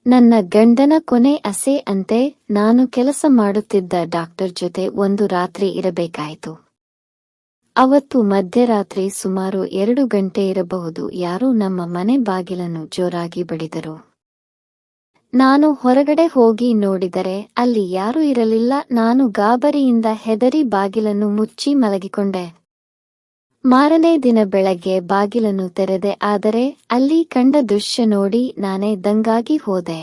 ನನ್ನ ಗಂಡನ ಕೊನೆ ಆಸೆ ಅಂತೆ ನಾನು ಕೆಲಸ ಮಾಡುತ್ತಿದ್ದ ಡಾಕ್ಟರ್ ಜೊತೆ ಒಂದು ರಾತ್ರಿ ಇರಬೇಕಾಯಿತು. ಅವತ್ತು ಮಧ್ಯರಾತ್ರಿ ಸುಮಾರು 2 ಗಂಟೆ ಇರಬಹುದು. ಯಾರೋ ನಮ್ಮ ಮನೆ ಬಾಗಿಲನ್ನು ಜೋರಾಗಿ ಬಡಿದರು. ನಾನು ಹೊರಗಡೆ ಹೋಗಿ ನೋಡಿದರೆ ಅಲ್ಲಿ ಯಾರೂ ಇರಲಿಲ್ಲ. ನಾನು ಗಾಬರಿಯಿಂದ ಹೆದರಿ ಬಾಗಿಲನ್ನು ಮುಚ್ಚಿ ಮಲಗಿಕೊಂಡೆ. ಮಾರನೇ ದಿನ ಬೆಳಗ್ಗೆ ಬಾಗಿಲನ್ನು ತೆರೆದೆ. ಆದರೆ ಅಲ್ಲಿ ಕಂಡ ದೃಶ್ಯ ನೋಡಿ ನಾನೇ ದಂಗಾಗಿ ಹೋದೆ.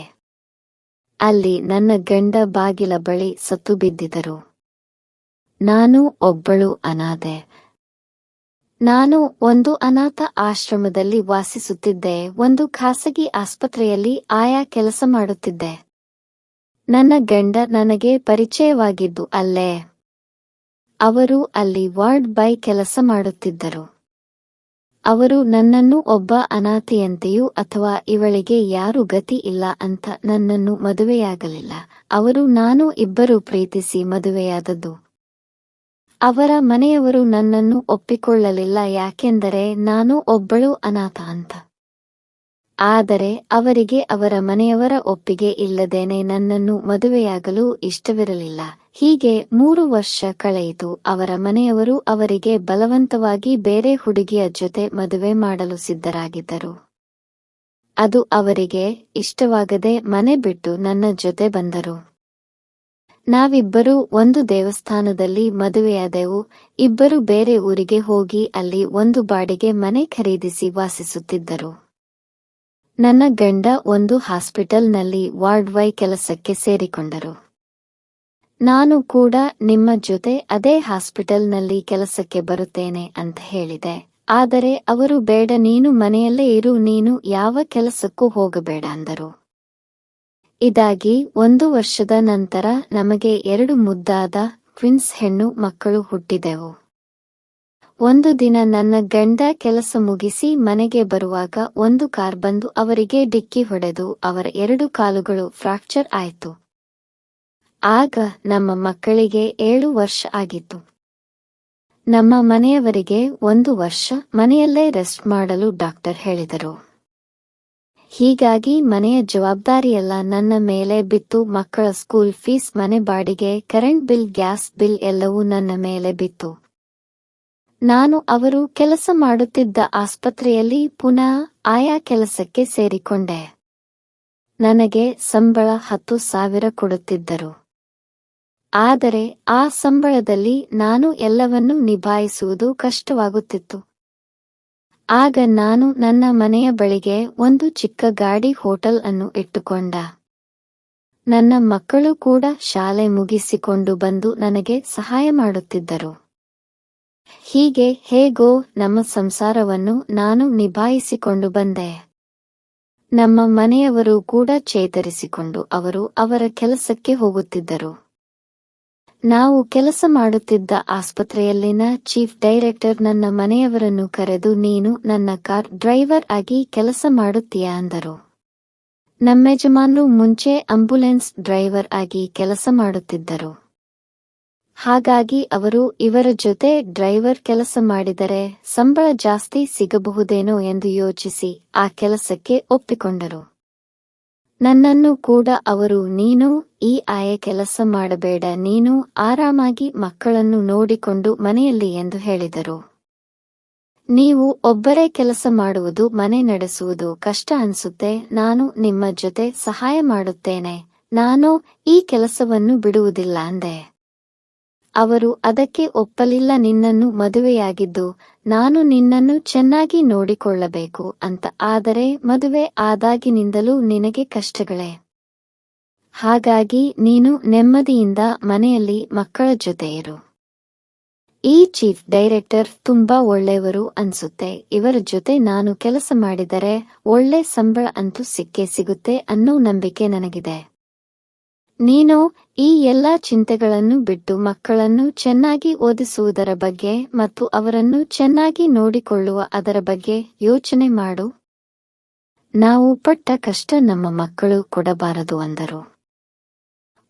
ಅಲ್ಲಿ ನನ್ನ ಗಂಡ ಬಾಗಿಲ ಬಳಿ ಸತ್ತು ಬಿದ್ದಿದ್ದರು. ನಾನು ಒಬ್ಬಳು ಅನಾಥೆ. ನಾನು ಒಂದು ಅನಾಥ ಆಶ್ರಮದಲ್ಲಿ ವಾಸಿಸುತ್ತಿದ್ದೆ. ಒಂದು ಖಾಸಗಿ ಆಸ್ಪತ್ರೆಯಲ್ಲಿ ಆಯಾ ಕೆಲಸ ಮಾಡುತ್ತಿದ್ದೆ. ನನ್ನ ಗಂಡ ನನಗೆ ಪರಿಚಯವಾಗಿದ್ದು ಅಲ್ಲೇ. ಅವರು ಅಲ್ಲಿ ವಾರ್ಡ್ ಬಾಯ್ ಕೆಲಸ ಮಾಡುತ್ತಿದ್ದರು. ಅವರು ನನ್ನನ್ನು ಒಬ್ಬ ಅನಾಥೆಯಂತೆಯೂ ಅಥವಾ ಇವಳಿಗೆ ಯಾರೂ ಗತಿ ಇಲ್ಲ ಅಂತ ನನ್ನನ್ನು ಮದುವೆಯಾಗಲಿಲ್ಲ. ಅವರು ನಾನು ಇಬ್ಬರು ಪ್ರೀತಿಸಿ ಮದುವೆಯಾದದ್ದು. ಅವರ ಮನೆಯವರು ನನ್ನನ್ನು ಒಪ್ಪಿಕೊಳ್ಳಲಿಲ್ಲ, ಯಾಕೆಂದರೆ ನಾನು ಒಬ್ಬಳು ಅನಾಥ ಅಂತ. ಆದರೆ ಅವರಿಗೆ ಅವರ ಮನೆಯವರ ಒಪ್ಪಿಗೆ ಇಲ್ಲದೇನೆ ನನ್ನನ್ನು ಮದುವೆಯಾಗಲು ಇಷ್ಟವಿರಲಿಲ್ಲ. ಹೀಗೆ 3 ವರ್ಷ ಕಳೆಯಿತು. ಅವರ ಮನೆಯವರು ಅವರಿಗೆ ಬಲವಂತವಾಗಿ ಬೇರೆ ಹುಡುಗಿಯ ಜೊತೆ ಮದುವೆ ಮಾಡಲು ಸಿದ್ಧರಾಗಿದ್ದರು. ಅದು ಅವರಿಗೆ ಇಷ್ಟವಾಗದೆ ಮನೆ ಬಿಟ್ಟು ನನ್ನ ಜೊತೆ ಬಂದರು. ನಾವಿಬ್ಬರೂ ಒಂದು ದೇವಸ್ಥಾನದಲ್ಲಿ ಮದುವೆಯಾದೆವು. ಇಬ್ಬರು ಬೇರೆ ಊರಿಗೆ ಹೋಗಿ ಅಲ್ಲಿ ಒಂದು ಬಾಡಿಗೆ ಮನೆ ಖರೀದಿಸಿ ವಾಸಿಸುತ್ತಿದ್ದರು. ನನ್ನ ಗಂಡ ಒಂದು ಹಾಸ್ಪಿಟಲ್ನಲ್ಲಿ ವಾರ್ಡ್ ಬಾಯ್ ಕೆಲಸಕ್ಕೆ ಸೇರಿಕೊಂಡರು. ನಾನು ಕೂಡ ನಿಮ್ಮ ಜೊತೆ ಅದೇ ಹಾಸ್ಪಿಟಲ್ನಲ್ಲಿ ಕೆಲಸಕ್ಕೆ ಬರುತ್ತೇನೆ ಅಂತ ಹೇಳಿದೆ. ಆದರೆ ಅವರು ಬೇಡ, ನೀನು ಮನೆಯಲ್ಲೇ ಇರು, ನೀನು ಯಾವ ಕೆಲಸಕ್ಕೂ ಹೋಗಬೇಡ ಅಂದರು. ಇದಾಗಿ 1 ವರ್ಷದ ನಂತರ ನಮಗೆ 2 ಮುದ್ದಾದ ಟ್ವಿನ್ಸ್ ಹೆಣ್ಣು ಮಕ್ಕಳು ಹುಟ್ಟಿದೆವು. ಒಂದು ದಿನ ನನ್ನ ಗಂಡ ಕೆಲಸ ಮುಗಿಸಿ ಮನೆಗೆ ಬರುವಾಗ ಒಂದು ಕಾರ್ ಬಂದು ಅವರಿಗೆ ಡಿಕ್ಕಿ ಹೊಡೆದು ಅವರ 2 ಕಾಲುಗಳು ಫ್ರಾಕ್ಚರ್ ಆಯಿತು. ಆಗ ನಮ್ಮ ಮಕ್ಕಳಿಗೆ 7 ವರ್ಷ ಆಗಿತ್ತು. ನಮ್ಮ ಮನೆಯವರಿಗೆ 1 ವರ್ಷ ಮನೆಯಲ್ಲೇ ರೆಸ್ಟ್ ಮಾಡಲು ಡಾಕ್ಟರ್ ಹೇಳಿದರು. ಹೀಗಾಗಿ ಮನೆಯ ಜವಾಬ್ದಾರಿಯೆಲ್ಲ ನನ್ನ ಮೇಲೆ ಬಿತ್ತು. ಮಕ್ಕಳ ಸ್ಕೂಲ್ ಫೀಸ್, ಮನೆ ಬಾಡಿಗೆ, ಕರೆಂಟ್ ಬಿಲ್, ಗ್ಯಾಸ್ ಬಿಲ್ ಎಲ್ಲವೂ ನನ್ನ ಮೇಲೆ ಬಿತ್ತು. ನಾನು ಅವರು ಕೆಲಸ ಮಾಡುತ್ತಿದ್ದ ಆಸ್ಪತ್ರೆಯಲ್ಲಿ ಪುನಃ ಆಯಾ ಕೆಲಸಕ್ಕೆ ಸೇರಿಕೊಂಡೆ. ನನಗೆ ಸಂಬಳ 10,000 ಕೊಡುತ್ತಿದ್ದರು. ಆದರೆ ಆ ಸಂಬಳದಲ್ಲಿ ನಾನು ಎಲ್ಲವನ್ನೂ ನಿಭಾಯಿಸುವುದು ಕಷ್ಟವಾಗುತ್ತಿತ್ತು. ಆಗ ನಾನು ನನ್ನ ಮನೆಯ ಬಳಿಗೆ ಒಂದು ಚಿಕ್ಕ ಗಾಡಿ ಹೋಟೆಲ್ ಅನ್ನು ಇಟ್ಟುಕೊಂಡ. ನನ್ನ ಮಕ್ಕಳು ಕೂಡ ಶಾಲೆ ಮುಗಿಸಿಕೊಂಡು ಬಂದು ನನಗೆ ಸಹಾಯ ಮಾಡುತ್ತಿದ್ದರು. ಹೀಗೆ ಹೇಗೋ ನಮ್ಮ ಸಂಸಾರವನ್ನು ನಾನು ನಿಭಾಯಿಸಿಕೊಂಡು ಬಂದೆ. ನಮ್ಮ ಮನೆಯವರು ಕೂಡ ಚೇತರಿಸಿಕೊಂಡು ಅವರು ಅವರ ಕೆಲಸಕ್ಕೆ ಹೋಗುತ್ತಿದ್ದರು. ನಾವು ಕೆಲಸ ಮಾಡುತ್ತಿದ್ದ ಆಸ್ಪತ್ರೆಯಲ್ಲಿನ ಚೀಫ್ ಡೈರೆಕ್ಟರ್ ನನ್ನ ಮನೆಯವರನ್ನು ಕರೆದು, ನೀನು ನನ್ನ ಕಾರ್ ಡ್ರೈವರ್ ಆಗಿ ಕೆಲಸ ಮಾಡುತ್ತೀಯಾ ಅಂದರು. ನಮ್ಮೆಜಮಾನ್ರು ಮುಂಚೆ ಆಂಬ್ಯುಲೆನ್ಸ್ ಡ್ರೈವರ್ ಆಗಿ ಕೆಲಸ ಮಾಡುತ್ತಿದ್ದರು. ಹಾಗಾಗಿ ಅವರು ಇವರ ಜೊತೆ ಡ್ರೈವರ್ ಕೆಲಸ ಮಾಡಿದರೆ ಸಂಬಳ ಜಾಸ್ತಿ ಸಿಗಬಹುದೇನೋ ಎಂದು ಯೋಚಿಸಿ ಆ ಕೆಲಸಕ್ಕೆ ಒಪ್ಪಿಕೊಂಡರು. ನನ್ನನ್ನು ಕೂಡ ಅವರು, ನೀನು ಈ ಆಯೆ ಕೆಲಸ ಮಾಡಬೇಡ, ನೀನು ಆರಾಮಾಗಿ ಮಕ್ಕಳನ್ನು ನೋಡಿಕೊಂಡು ಮನೆಯಲ್ಲಿ ಎಂದು ಹೇಳಿದರು. ನೀವು ಒಬ್ಬರೇ ಕೆಲಸ ಮಾಡುವುದು, ಮನೆ ನಡೆಸುವುದು ಕಷ್ಟ ಅನ್ಸುತ್ತೆ, ನಾನು ನಿಮ್ಮ ಜೊತೆ ಸಹಾಯ ಮಾಡುತ್ತೇನೆ, ನಾನು ಈ ಕೆಲಸವನ್ನು ಬಿಡುವುದಿಲ್ಲ ಅಂದೆ. ಅವರು ಅದಕ್ಕೆ ಒಪ್ಪಲಿಲ್ಲ. ನಿನ್ನನ್ನು ಮದುವೆಯಾಗಿದ್ದು ನಾನು ನಿನ್ನನ್ನು ಚೆನ್ನಾಗಿ ನೋಡಿಕೊಳ್ಳಬೇಕು ಅಂತ, ಆದರೆ ಮದುವೆ ಆದಾಗಿನಿಂದಲೂ ನಿನಗೆ ಕಷ್ಟಗಳೇ. ಹಾಗಾಗಿ ನೀನು ನೆಮ್ಮದಿಯಿಂದ ಮನೆಯಲ್ಲಿ ಮಕ್ಕಳ ಜೊತೆ ಇರು. ಈ ಚೀಫ್ ಡೈರೆಕ್ಟರ್ ತುಂಬಾ ಒಳ್ಳೆಯವರು ಅನ್ಸುತ್ತೆ, ಇವರ ಜೊತೆ ನಾನು ಕೆಲಸ ಮಾಡಿದರೆ ಒಳ್ಳೆ ಸಂಬಳ ಅಂತೂ ಸಿಕ್ಕೇ ಸಿಗುತ್ತೆ ಅನ್ನೋ ನಂಬಿಕೆ ನನಗಿದೆ. ನೀನು ಈ ಎಲ್ಲಾ ಚಿಂತೆಗಳನ್ನು ಬಿಟ್ಟು ಮಕ್ಕಳನ್ನು ಚೆನ್ನಾಗಿ ಓದಿಸುವುದರ ಬಗ್ಗೆ ಮತ್ತು ಅವರನ್ನು ಚೆನ್ನಾಗಿ ನೋಡಿಕೊಳ್ಳುವ ಅದರ ಬಗ್ಗೆ ಯೋಚನೆ ಮಾಡು. ನಾವು ಪಟ್ಟ ಕಷ್ಟ ನಮ್ಮ ಮಕ್ಕಳು ಕೊಡಬಾರದು ಅಂದರು.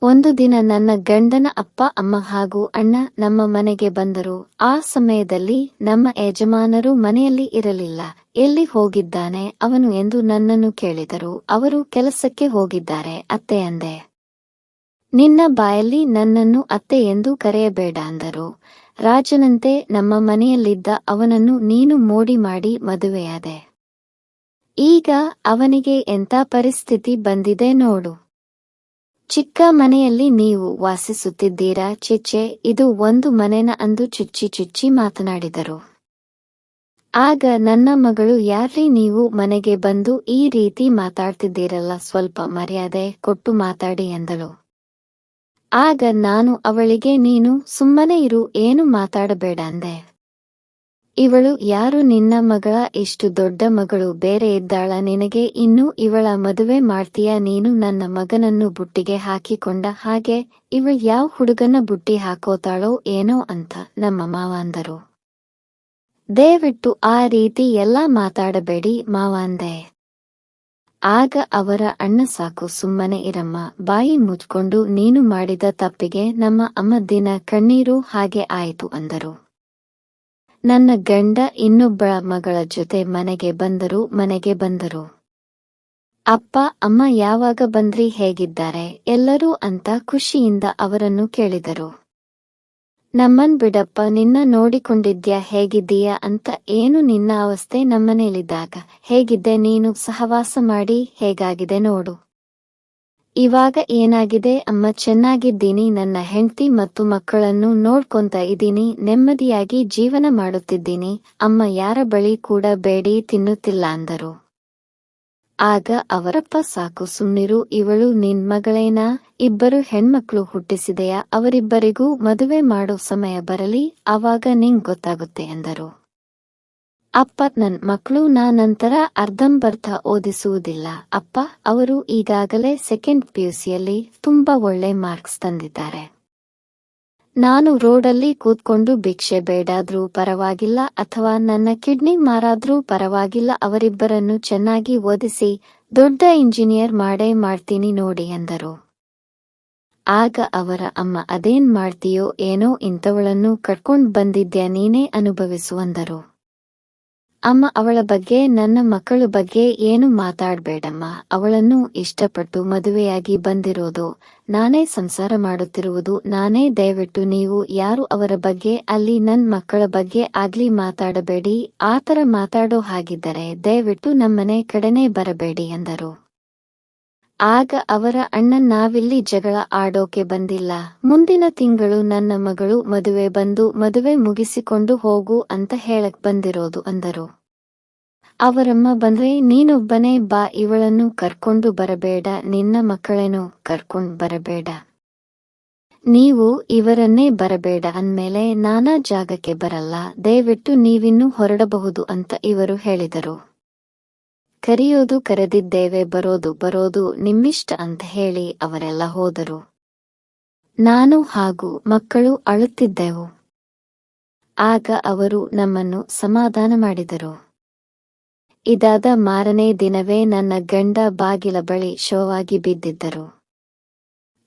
ಒಂದು ದಿನ ನನ್ನ ಗಂಡನ ಅಪ್ಪ ಅಮ್ಮ ಹಾಗೂ ಅಣ್ಣ ನಮ್ಮ ಮನೆಗೆ ಬಂದರು. ಆ ಸಮಯದಲ್ಲಿ ನಮ್ಮ ಯಜಮಾನರು ಮನೆಯಲ್ಲಿ ಇರಲಿಲ್ಲ. ಎಲ್ಲಿ ಹೋಗಿದ್ದಾನೆ ಅವನು ಎಂದು ನನ್ನನ್ನು ಕೇಳಿದರು. ಅವರು ಕೆಲಸಕ್ಕೆ ಹೋಗಿದ್ದಾರೆ ಅತ್ತೆ ಅಂದೆ. ನಿನ್ನ ಬಾಯಲ್ಲಿ ನನ್ನನ್ನು ಅತ್ತೆ ಎಂದು ಕರೆಯಬೇಡ ಅಂದರು. ರಾಜನಂತೆ ನಮ್ಮ ಮನೆಯಲ್ಲಿದ್ದ ಅವನನ್ನು ನೀನು ಮೋಡಿ ಮಾಡಿ ಮದುವೆಯಾದೆ. ಈಗ ಅವನಿಗೆ ಎಂಥ ಪರಿಸ್ಥಿತಿ ಬಂದಿದೆ ನೋಡು. ಚಿಕ್ಕ ಮನೆಯಲ್ಲಿ ನೀವು ವಾಸಿಸುತ್ತಿದ್ದೀರಾ. ಚಿಚ್ಚೆ, ಇದು ಒಂದು ಮನೆನ ಅಂದು ಚುಚ್ಚಿ ಚುಚ್ಚಿ ಮಾತನಾಡಿದರು. ಆಗ ನನ್ನ ಮಗಳು, ಯಾರ್ರೀ ನೀವು ಮನೆಗೆ ಬಂದು ಈ ರೀತಿ ಮಾತಾಡ್ತಿದ್ದೀರಲ್ಲ, ಸ್ವಲ್ಪ ಮರ್ಯಾದೆ ಕೊಟ್ಟು ಮಾತಾಡಿ ಎಂದಳು. ಆಗ ನಾನು ಅವಳಿಗೆ, ನೀನು ಸುಮ್ಮನೆ ಇರು, ಏನು ಮಾತಾಡಬೇಡ ಅಂದೆ. ಇವಳು ಯಾರು, ನಿನ್ನ ಮಗಳ? ಇಷ್ಟು ದೊಡ್ಡ ಮಗಳು ಬೇರೆ ಇದ್ದಾಳ ನಿನಗೆ? ಇನ್ನು ಇವಳ ಮದುವೆ ಮಾಡ್ತೀಯಾ ನೀನು? ನನ್ನ ಮಗನನ್ನು ಬುಟ್ಟಿಗೆ ಹಾಕಿಕೊಂಡ ಹಾಗೆ ಇವಳು ಯಾವ ಹುಡುಗನ ಬುಟ್ಟಿ ಹಾಕೋತಾಳೋ ಏನೋ ಅಂತ ನಮ್ಮ ಮಾವ ಅಂದರು. ದಯವಿಟ್ಟು ಆ ರೀತಿ ಎಲ್ಲ ಮಾತಾಡಬೇಡಿ ಮಾವ ಅಂದೆ. ಆಗ ಅವರ ಅಣ್ಣ, ಸಾಕು ಸುಮ್ಮನೆ ಇರಮ್ಮ, ಬಾಯಿ ಮುಚ್ಕೊಂಡು, ನೀನು ಮಾಡಿದ ತಪ್ಪಿಗೆ ನಮ್ಮ ಅಮ್ಮ ದಿನ ಕಣ್ಣೀರು ಹಾಗೆ ಆಯಿತು ಅಂದರು. ನನ್ನ ಗಂಡ ಇನ್ನೊಬ್ಬಳ ಮಗಳ ಜೊತೆ ಮನೆಗೆ ಬಂದರು. ಅಪ್ಪ ಅಮ್ಮ ಯಾವಾಗ ಬಂದ್ರಿ, ಹೇಗಿದ್ದಾರೆ ಎಲ್ಲರೂ ಅಂತ ಖುಷಿಯಿಂದ ಅವರನ್ನು ಕೇಳಿದರು. ನಮ್ಮನ್ ಬಿಡಪ್ಪ, ನಿನ್ನ ನೋಡಿಕೊಂಡಿದ್ಯಾ, ಹೇಗಿದ್ದೀಯಾ ಅಂತ. ಏನು ನಿನ್ನ ಅವಸ್ಥೆ? ನಮ್ಮನೇಲಿದ್ದಾಗ ಹೇಗಿದ್ದೆ ನೀನು? ಸಹವಾಸ ಮಾಡಿ ಹೇಗಾಗಿದೆ ನೋಡು. ಇವಾಗ ಏನಾಗಿದೆ? ಅಮ್ಮ, ಚೆನ್ನಾಗಿದ್ದೀನಿ. ನನ್ನ ಹೆಂಡ್ತಿ ಮತ್ತು ಮಕ್ಕಳನ್ನು ನೋಡ್ಕೊಂತ ಇದ್ದೀನಿ. ನೆಮ್ಮದಿಯಾಗಿ ಜೀವನ ಮಾಡುತ್ತಿದ್ದೀನಿ. ಅಮ್ಮ ಯಾರ ಬಳಿ ಕೂಡ ಬೇಡಿ ತಿನ್ನುತ್ತಿಲ್ಲ ಅಂದರು. ಆಗ ಅವರಪ್ಪ, ಸಾಕು ಸುಮ್ನಿರು, ಇವಳು ನಿನ್ ಮಗಳೇನಾ? ಇಬ್ಬರು ಹೆಣ್ಮಕ್ಳು ಹುಟ್ಟಿಸಿದೆಯಾ? ಅವರಿಬ್ಬರಿಗೂ ಮದುವೆ ಮಾಡೋ ಸಮಯ ಬರಲಿ, ಆವಾಗ ನಿಂಗ್ ಗೊತ್ತಾಗುತ್ತೆ ಎಂದರು. ಅಪ್ಪ, ನನ್ ಮಕ್ಕಳು ನಂತರ ಅರ್ಧಂಬರ್ಧ ಓದಿಸುವುದಿಲ್ಲ ಅಪ್ಪ. ಅವರು ಈಗಾಗಲೇ ಸೆಕೆಂಡ್ PUCಯಲ್ಲಿ ತುಂಬಾ ಒಳ್ಳೆ ಮಾರ್ಕ್ಸ್ ತಂದಿದ್ದಾರೆ. ನಾನು ರೋಡಲ್ಲಿ ಕೂತ್ಕೊಂಡು ಭಿಕ್ಷೆ ಬೇಡಾದ್ರೂ ಪರವಾಗಿಲ್ಲ, ಅಥವಾ ನನ್ನ ಕಿಡ್ನಿ ಮಾರಾದ್ರೂ ಪರವಾಗಿಲ್ಲ, ಅವರಿಬ್ಬರನ್ನು ಚೆನ್ನಾಗಿ ಓದಿಸಿ ದೊಡ್ಡ ಇಂಜಿನಿಯರ್ ಮಾಡೇ ಮಾಡ್ತೀನಿ ನೋಡಿ ಎಂದರು. ಆಗ ಅವರ ಅಮ್ಮ, ಅದೇನ್ ಮಾಡ್ತೀಯೋ ಏನೋ, ಇಂಥವಳನ್ನು ಕಟ್ಕೊಂಡ್ ಬಂದಿದ್ಯಾ, ನೀನೇ ಅನುಭವಿಸು ಅಂದರು. ಅಮ್ಮ, ಅವಳ ಬಗ್ಗೆ, ನನ್ನ ಮಕ್ಕಳ ಬಗ್ಗೆ ಏನು ಮಾತಾಡ್ಬೇಡಮ್ಮ. ಅವಳನ್ನು ಇಷ್ಟಪಟ್ಟು ಮದುವೆಯಾಗಿ ಬಂದಿರೋದು ನಾನೇ, ಸಂಸಾರ ಮಾಡುತ್ತಿರುವುದು ನಾನೇ. ದಯವಿಟ್ಟು ನೀವು ಯಾರು ಅವರ ಬಗ್ಗೆ ಅಲ್ಲಿ ನನ್ ಮಕ್ಕಳ ಬಗ್ಗೆ ಆಗ್ಲಿ ಮಾತಾಡಬೇಡಿ. ಆತರ ಮಾತಾಡೋ ಹಾಗಿದ್ದರೆ ದಯವಿಟ್ಟು ನಮ್ಮನೆ ಕಡೆನೇ ಬರಬೇಡಿ ಎಂದರು. ಆಗ ಅವರ ಅಣ್ಣ, ನಾವಿಲ್ಲಿ ಜಗಳ ಆಡೋಕೆ ಬಂದಿಲ್ಲ. ಮುಂದಿನ ತಿಂಗಳು ನನ್ನ ಮಗಳು ಮದುವೆ ಮುಗಿಸಿಕೊಂಡು ಹೋಗು ಅಂತ ಹೇಳಕ್ ಬಂದಿರೋದು ಅಂದರು. ಅವರಮ್ಮ, ಬಂದ್ರೆ ನೀನೊಬ್ಬನೇ ಬಾ, ಇವಳನ್ನು ಕರ್ಕೊಂಡು ಬರಬೇಡ, ನಿನ್ನ ಮಕ್ಕಳೇನು ಕರ್ಕೊಂಡ್ ಬರಬೇಡ, ನೀವು ಇವರನ್ನೇ ಬರಬೇಡ ಅಂದ್ಮೇಲೆ ನಾನಾ ಜಾಗಕ್ಕೆ ಬರಲ್ಲ, ದಯವಿಟ್ಟು ನೀವಿನ್ನೂ ಹೊರಡಬಹುದು ಅಂತ ಇವರು ಹೇಳಿದರು. ಕರೆಯೋದು ಕರೆದಿದ್ದೇವೆ, ಬರೋದು ನಿಮ್ಮಿಷ್ಟ ಅಂತ ಹೇಳಿ ಅವರೆಲ್ಲ ಹೋದರು. ನಾನು ಹಾಗೂ ಮಕ್ಕಳು ಅಳುತ್ತಿದ್ದೆವು. ಆಗ ಅವರು ನಮ್ಮನ್ನು ಸಮಾಧಾನ ಮಾಡಿದರು. ಇದಾದ ಮಾರನೇ ದಿನವೇ ನನ್ನ ಗಂಡ ಬಾಗಿಲ ಬಳಿ ಶವವಾಗಿ ಬಿದ್ದಿದ್ದರು.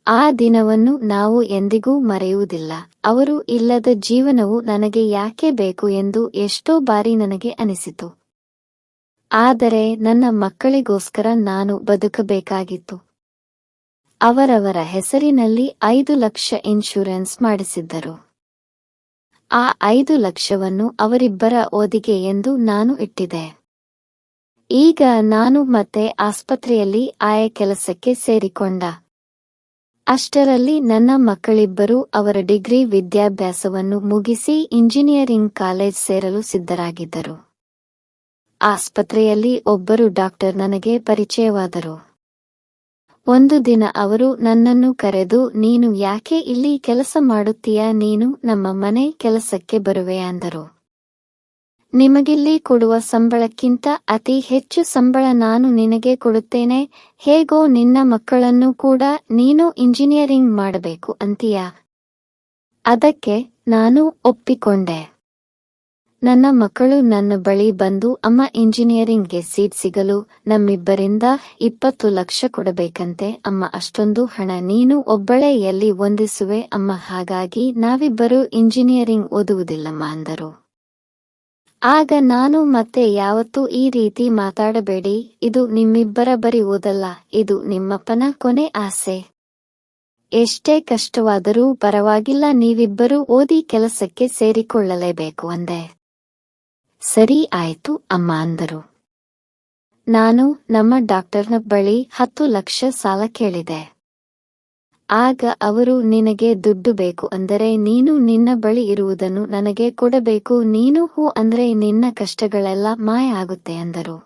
ಆ ದಿನವನ್ನು ನಾವು ಎಂದಿಗೂ ಮರೆಯುವುದಿಲ್ಲ. ಅವರು ಇಲ್ಲದ ಜೀವನವು ನನಗೆ ಯಾಕೆ ಬೇಕು ಎಂದು ಎಷ್ಟೋ ಬಾರಿ ನನಗೆ ಅನಿಸಿತು. ಆದರೆ ನನ್ನ ಮಕ್ಕಳಿಗೋಸ್ಕರ ನಾನು ಬದುಕಬೇಕಾಗಿತ್ತು. ಅವರವರ ಹೆಸರಿನಲ್ಲಿ 5 ಲಕ್ಷ ಇನ್ಶೂರೆನ್ಸ್ ಮಾಡಿಸಿದ್ದರು. ಆ 5 ಲಕ್ಷವನ್ನು ಅವರಿಬ್ಬರ ಓದಿಗೆ ಎಂದು ನಾನು ಇಟ್ಟಿದ್ದೆ. ಈಗ ನಾನು ಮತ್ತೆ ಆಸ್ಪತ್ರೆಯಲ್ಲಿ ಆಯ ಕೆಲಸಕ್ಕೆ ಸೇರಿಕೊಂಡ. ಅಷ್ಟರಲ್ಲಿ ನನ್ನ ಮಕ್ಕಳಿಬ್ಬರೂ ಅವರ ಡಿಗ್ರಿ ವಿದ್ಯಾಭ್ಯಾಸವನ್ನು ಮುಗಿಸಿ ಇಂಜಿನಿಯರಿಂಗ್ ಕಾಲೇಜ್ ಸೇರಲು ಸಿದ್ಧರಾಗಿದ್ದರು. ಆಸ್ಪತ್ರೆಯಲ್ಲಿ ಒಬ್ಬರು ಡಾಕ್ಟರ್ ನನಗೆ ಪರಿಚಯವಾದರು. ಒಂದು ದಿನ ಅವರು ನನ್ನನ್ನು ಕರೆದು, ನೀನು ಯಾಕೆ ಇಲ್ಲಿ ಕೆಲಸ ಮಾಡುತ್ತೀಯಾ? ನೀನು ನಮ್ಮ ಮನೆ ಕೆಲಸಕ್ಕೆ ಬರುವೆ ಅಂದರು. ನಿಮಗಿಲ್ಲಿ ಕೊಡುವ ಸಂಬಳಕ್ಕಿಂತ ಅತಿ ಹೆಚ್ಚು ಸಂಬಳ ನಾನು ನಿನಗೆ ಕೊಡುತ್ತೇನೆ. ಹೇಗೋ ನಿನ್ನ ಮಕ್ಕಳನ್ನು ಕೂಡ ನೀನು ಇಂಜಿನಿಯರಿಂಗ್ ಮಾಡಬೇಕು ಅಂತೀಯಾ? ಅದಕ್ಕೆ ನಾನು ಒಪ್ಪಿಕೊಂಡೆ. ನನ್ನ ಮಕ್ಕಳು ನನ್ನ ಬಳಿ ಬಂದು ಅಮ್ಮ ಇಂಜಿನಿಯರಿಂಗ್ಗೆ ಸೀಟ್ ಸಿಗಲು ನಮ್ಮಿಬ್ಬರಿಂದ 20 ಲಕ್ಷ ಕೊಡಬೇಕಂತೆ ಅಮ್ಮ ಅಷ್ಟೊಂದು ಹಣ ನೀನು ಒಬ್ಬಳೇ ಎಲ್ಲಿ ಹೊಂದಿಸುವೆ ಅಮ್ಮ ಹಾಗಾಗಿ ನಾವಿಬ್ಬರೂ ಇಂಜಿನಿಯರಿಂಗ್ ಓದುವುದಿಲ್ಲಮ್ಮ ಅಂದರು. ಆಗ ನಾನು ಮತ್ತೆ ಯಾವತ್ತೂ ಈ ರೀತಿ ಮಾತಾಡಬೇಡಿ, ಇದು ನಿಮ್ಮಿಬ್ಬರ ಬರಿ ಓದಲ್ಲ, ಇದು ನಿಮ್ಮಪ್ಪನ ಕೊನೆ ಆಸೆ. ಎಷ್ಟೇ ಕಷ್ಟವಾದರೂ ಪರವಾಗಿಲ್ಲ, ನೀವಿಬ್ಬರೂ ಓದಿ ಕೆಲಸಕ್ಕೆ ಸೇರಿಕೊಳ್ಳಲೇಬೇಕು ಅಂದೆ. ಸರಿ ಆಯ್ತು ಅಮ್ಮ ಅಂದರು. ನಾನು ನಮ್ಮ ಡಾಕ್ಟರ್ನ ಬಳಿ 10 ಲಕ್ಷ ಸಾಲ ಕೇಳಿದೆ. ಆಗ ಅವರು ನಿನಗೆ ದುಡ್ಡು ಬೇಕು ಅಂದರೆ ನೀನು ನಿನ್ನ ಬಳಿ ಇರುವುದನ್ನು ನನಗೆ ಕೊಡಬೇಕು, ನೀನು ಹೂ ಅಂದ್ರೆ ನಿನ್ನ ಕಷ್ಟಗಳೆಲ್ಲ ಮಾಯ ಆಗುತ್ತೆ ಅಂದರು.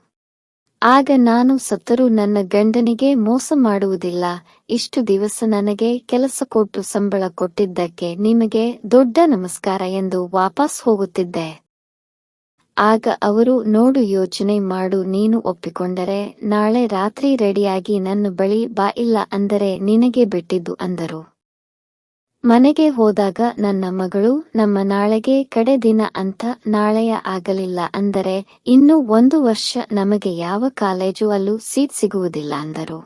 ಆಗ ನಾನು ಸತ್ತರೂ ನನ್ನ ಗಂಡನಿಗೆ ಮೋಸ ಮಾಡುವುದಿಲ್ಲ, ಇಷ್ಟು ದಿವಸ ನನಗೆ ಕೆಲಸ ಕೊಟ್ಟು ಸಂಬಳ ಕೊಟ್ಟಿದ್ದಕ್ಕೆ ನಿಮಗೆ ದೊಡ್ಡ ನಮಸ್ಕಾರ ಎಂದು ವಾಪಸ್ ಹೋಗುತ್ತಿದ್ದೆ. ಆಗ ಅವರು ನೋಡು ಯೋಚನೆ ಮಾಡು, ನೀನು ಒಪ್ಪಿಕೊಂಡರೆ ನಾಳೆ ರಾತ್ರಿ ರೆಡಿಯಾಗಿ ನನ್ನ ಬಳಿ ಬಾ, ಇಲ್ಲ ಅಂದರೆ ನಿನಗೆ ಬಿಟ್ಟಿದ್ದು ಅಂದರು. ಮನೆಗೆ ಹೋದಾಗ ನನ್ನ ಮಗಳು ನಮ್ಮ ನಾಳೆಗೆ ಕಡೆ ದಿನ ಅಂತ ನಾಳೆಯ ಆಗಲಿಲ್ಲ ಅಂದರೆ ಇನ್ನು 1 ವರ್ಷ ನಮಗೆ ಯಾವ ಕಾಲೇಜು ಅಲ್ಲೂ ಸೀಟ್ ಸಿಗುವುದಿಲ್ಲ ಅಂದರು.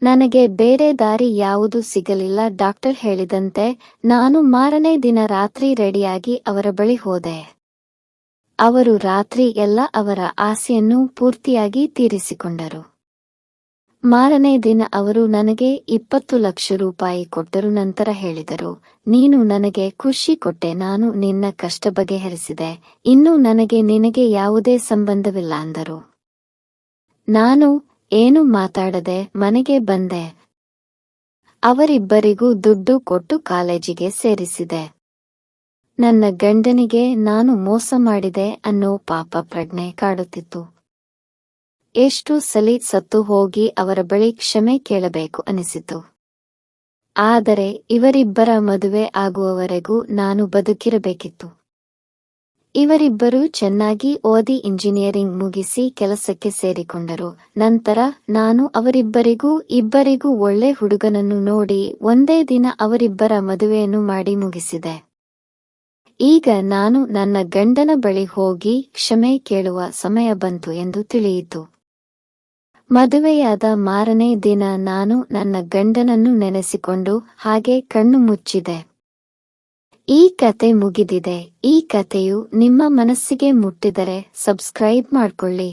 ನನಗೆ ಬೇರೆ ದಾರಿ ಯಾವುದು ಸಿಗಲಿಲ್ಲ. ಡಾಕ್ಟರ್ ಹೇಳಿದಂತೆ ನಾನು ಮಾರನೇ ದಿನ ರಾತ್ರಿ ರೆಡಿಯಾಗಿ ಅವರ ಬಳಿ ಹೋದೆ. ಅವರು ರಾತ್ರಿ ಎಲ್ಲ ಅವರ ಆಸೆಯನ್ನು ಪೂರ್ತಿಯಾಗಿ ತೀರಿಸಿಕೊಂಡರು. ಮಾರನೇ ದಿನ ಅವರು ನನಗೆ 20 ಲಕ್ಷ ರೂಪಾಯಿ ಕೊಟ್ಟರು. ನಂತರ ಹೇಳಿದರು, ನೀನು ನನಗೆ ಖುಷಿ ಕೊಟ್ಟೆ, ನಾನು ನಿನ್ನ ಕಷ್ಟ ಬಗೆಹರಿಸಿದೆ, ಇನ್ನು ನನಗೆ ನಿನಗೆ ಯಾವುದೇ ಸಂಬಂಧವಿಲ್ಲ ಅಂದರು. ನಾನು ಏನು ಮಾತಾಡದೆ ಮನೆಗೆ ಬಂದೆ. ಅವರಿಬ್ಬರಿಗೂ ದುಡ್ಡು ಕೊಟ್ಟು ಕಾಲೇಜಿಗೆ ಸೇರಿಸಿದೆ. ನನ್ನ ಗಂಡನಿಗೆ ನಾನು ಮೋಸ ಮಾಡಿದೆ ಅನ್ನೋ ಪಾಪ ಪ್ರಜ್ಞೆ ಕಾಡುತ್ತಿತ್ತು. ಎಷ್ಟು ಸಲಿ ಸತ್ತು ಹೋಗಿ ಅವರ ಬಳಿ ಕ್ಷಮೆ ಕೇಳಬೇಕು ಅನಿಸಿತು. ಆದರೆ ಇವರಿಬ್ಬರ ಮದುವೆ ಆಗುವವರೆಗೂ ನಾನು ಬದುಕಿರಬೇಕಿತ್ತು. ಇವರಿಬ್ಬರೂ ಚೆನ್ನಾಗಿ ಓದಿ ಇಂಜಿನಿಯರಿಂಗ್ ಮುಗಿಸಿ ಕೆಲಸಕ್ಕೆ ಸೇರಿಕೊಂಡರು. ನಂತರ ನಾನು ಇಬ್ಬರಿಗೂ ಒಳ್ಳೆ ಹುಡುಗನನ್ನು ನೋಡಿ ಒಂದೇ ದಿನ ಅವರಿಬ್ಬರ ಮದುವೆಯನ್ನು ಮಾಡಿ ಮುಗಿಸಿದೆ. ಈಗ ನಾನು ನನ್ನ ಗಂಡನ ಬಳಿ ಹೋಗಿ ಕ್ಷಮೆ ಕೇಳುವ ಸಮಯ ಬಂತು ಎಂದು ತಿಳಿಯಿತು. ಮದುವೆಯಾದ ಮಾರನೇ ದಿನ ನಾನು ನನ್ನ ಗಂಡನನ್ನು ನೆನೆಸಿಕೊಂಡು ಹಾಗೆ ಕಣ್ಣು ಮುಚ್ಚಿದೆ. ಈ ಕತೆ ಮುಗಿದಿದೆ. ಈ ಕತೆಯು ನಿಮ್ಮ ಮನಸ್ಸಿಗೆ ಮುಟ್ಟಿದರೆ ಸಬ್ಸ್ಕ್ರೈಬ್ ಮಾಡ್ಕೊಳ್ಳಿ.